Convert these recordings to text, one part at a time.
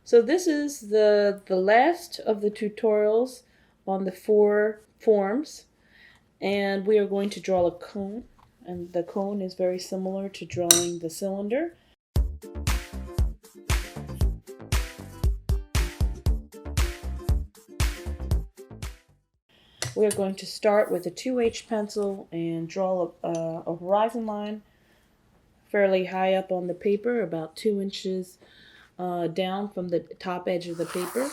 So this is the last of the tutorials on the 4 forms, and we are going to draw a cone, and the cone is very similar to drawing the cylinder. We are going to start with a 2H pencil and draw a horizon line fairly high up on the paper, about 2 inches down from the top edge of the paper.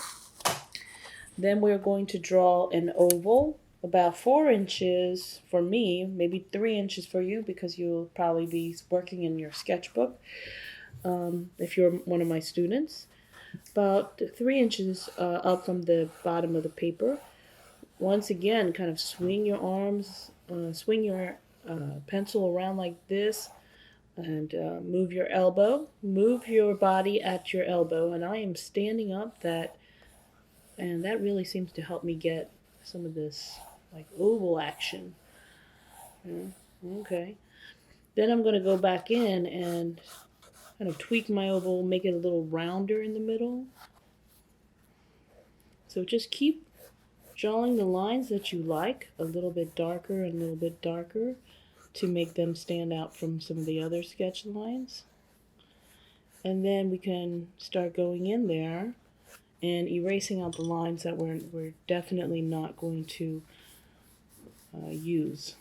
Then we're going to draw an oval about 4 inches for me, maybe 3 inches for you, because you'll probably be working in your sketchbook if you're one of my students. About 3 inches up from the bottom of the paper. Once again, kind of swing your arms, swing your pencil around like this, and move your elbow. Move your body at your elbow, and I am standing up, and that really seems to help me get some of this like oval action. Okay. Then I'm going to go back in and kind of tweak my oval, make it a little rounder in the middle. So just keep drawing the lines that you like, a little bit darker and a little bit darker, to make them stand out from some of the other sketch lines. And then we can start going in there and erasing out the lines that we're definitely not going to use.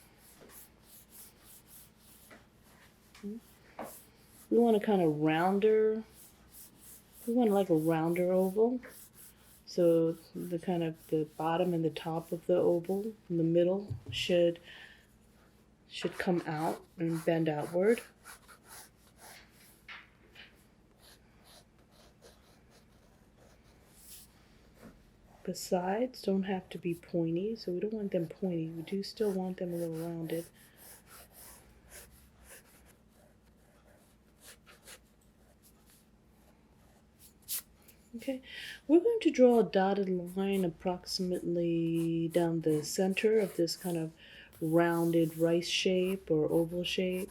We want a kind of rounder, we want like a rounder oval. So the kind of the bottom and the top of the oval in the middle should come out and bend outward. The sides don't have to be pointy, so we don't want them pointy. We do still want them a little rounded. Okay, we're going to draw a dotted line approximately down the center of this kind of rounded rice shape or oval shape.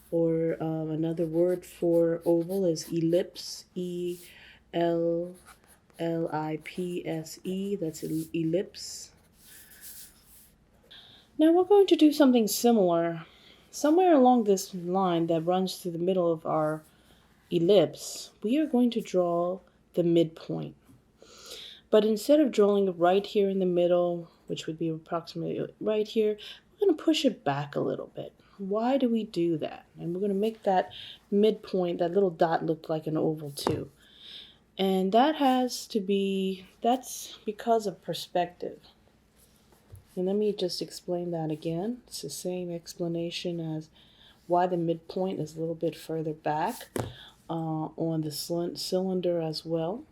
Or another word for oval is ellipse, E-L-L-I-P-S-E, that's ellipse. Now we're going to do something similar. Somewhere along this line that runs through the middle of our ellipse, we are going to draw the midpoint. But instead of drawing it right here in the middle, which would be approximately right here, we're going to push it back a little bit. Why do we do that? And we're going to make that midpoint, that little dot, look like an oval too. And that's because of perspective. And let me just explain that again. It's the same explanation as why the midpoint is a little bit further back on the cylinder as well.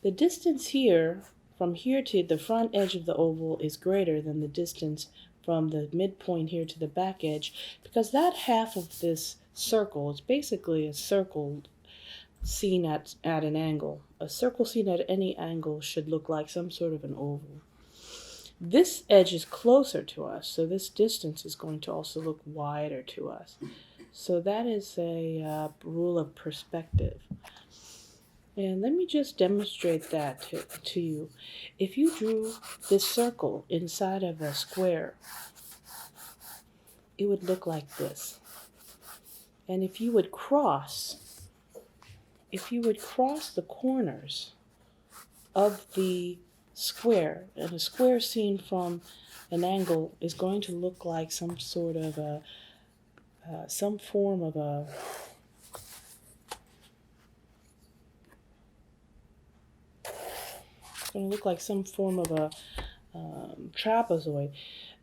The distance here, from here to the front edge of the oval, is greater than the distance from the midpoint here to the back edge, because that half of this circle is basically a circle seen at an angle. A circle seen at any angle should look like some sort of an oval. This edge is closer to us, so this distance is going to also look wider to us. So that is a rule of perspective. And let me just demonstrate that to you. If you drew this circle inside of a square, it would look like this. And if you would cross the corners of the square, and a square seen from an angle is going to look like some sort of some form of a going to look like some form of a trapezoid.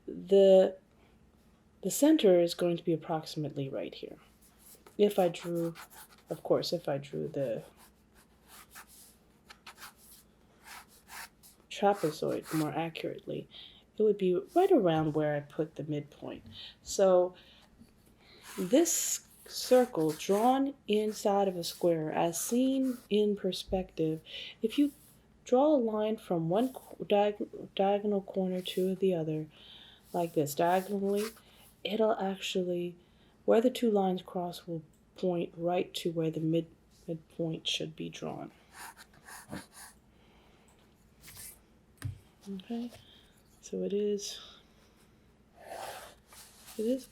The center is going to be approximately right here. If I drew the trapezoid more accurately, it would be right around where I put the midpoint. So this circle drawn inside of a square, as seen in perspective, if you draw a line from one diagonal corner to the other, like this, diagonally, it'll actually, where the two lines cross will point right to where the midpoint should be drawn. Okay, so it is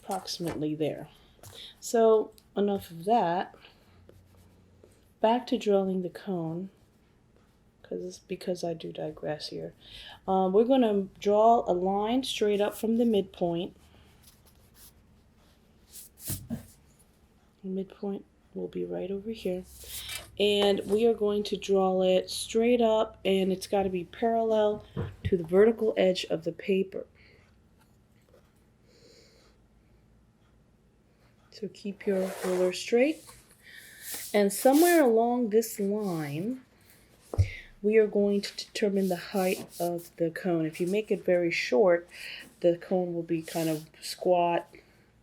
approximately there. So enough of that. Back to drawing the cone, because I do digress here. We're going to draw a line straight up from the midpoint. The midpoint will be right over here. And we are going to draw it straight up, and it's got to be parallel to the vertical edge of the paper. So keep your ruler straight. And somewhere along this line, we are going to determine the height of the cone. If you make it very short, the cone will be kind of squat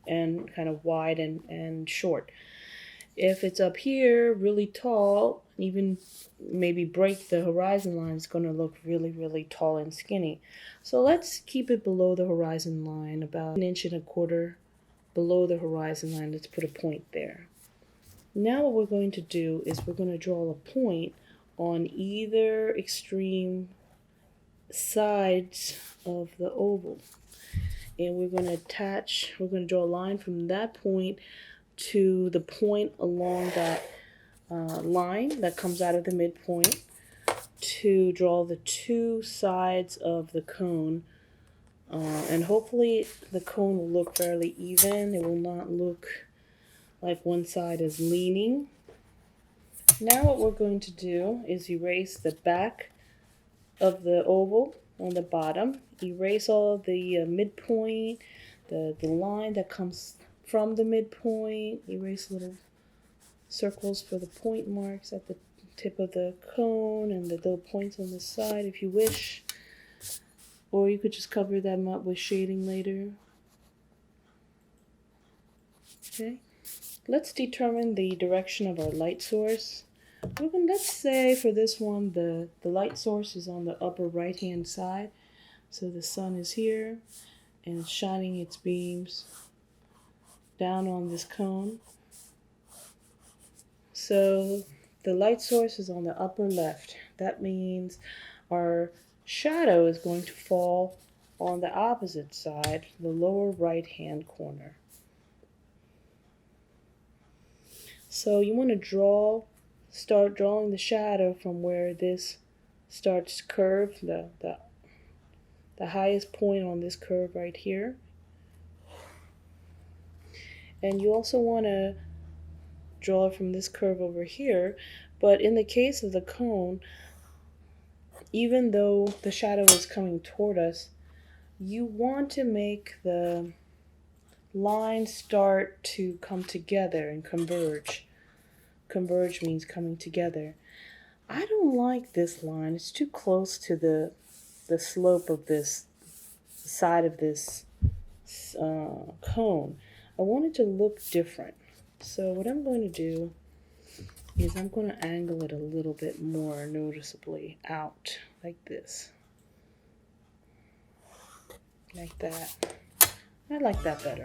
and kind of wide and short. If it's up here, really tall, even maybe break the horizon line, it's going to look really, really tall and skinny. So let's keep it below the horizon line, about 1.25 inches below the horizon line. Let's put a point there. Now what we're going to do is we're going to draw a point on either extreme sides of the oval. And we're going to draw a line from that point to the point along that line that comes out of the midpoint to draw the two sides of the cone. And hopefully the cone will look fairly even. It will not look like one side is leaning. Now what we're going to do is erase the back of the oval on the bottom. Erase all the midpoint, the line that comes from the midpoint. Erase little circles for the point marks at the tip of the cone and the little points on the side if you wish. Or you could just cover them up with shading later. Okay. Let's determine the direction of our light source. Let's say for this one, the light source is on the upper right hand side. So the sun is here and it's shining its beams down on this cone. So the light source is on the upper left. That means our shadow is going to fall on the opposite side, the lower right hand corner. So you want to start drawing the shadow from where this starts curve, the highest point on this curve right here. And you also want to draw it from this curve over here, but in the case of the cone, even though the shadow is coming toward us, you want to make the lines start to come together and converge. Converge means coming together. I don't like this line. It's too close to the slope of this side of this cone. I want it to look different. So what I'm going to do is I'm going to angle it a little bit more noticeably out, like this. Like that. I like that better.